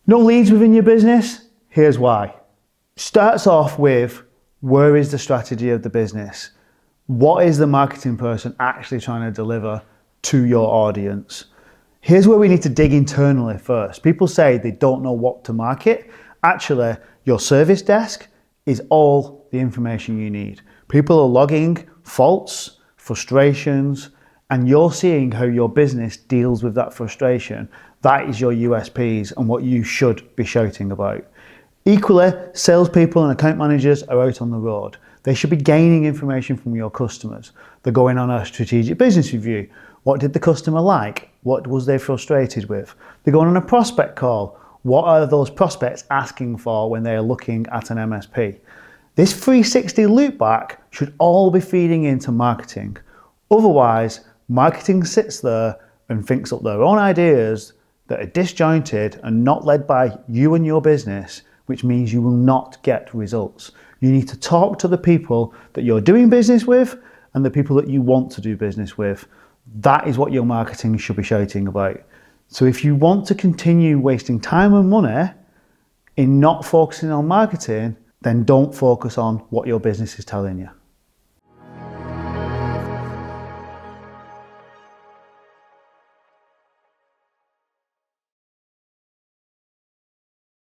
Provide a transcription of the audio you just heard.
No leads within your business? Here's why. Starts off with, where is the strategy of the business? What is the marketing person actually trying to deliver to your audience? Here's where we need to dig internally first. People say they don't know what to market. Actually, your service desk is all the information you need. People are logging faults, frustrations, and you're seeing how your business deals with that frustration. That is your USPs and what you should be shouting about. Equally, salespeople and account managers are out on the road. They should be gaining information from your customers. They're going on a strategic business review. What did the customer like? What was they frustrated with? They're going on a prospect call. What are those prospects asking for when they're looking at an MSP? This 360 loop back should all be feeding into marketing. Otherwise, marketing sits there and thinks up their own ideas that are disjointed and not led by you and your business, which means you will not get results. You need to talk to the people that you're doing business with and the people that you want to do business with. That is what your marketing should be shouting about. So if you want to continue wasting time and money in not focusing on marketing, then don't focus on what your business is telling you.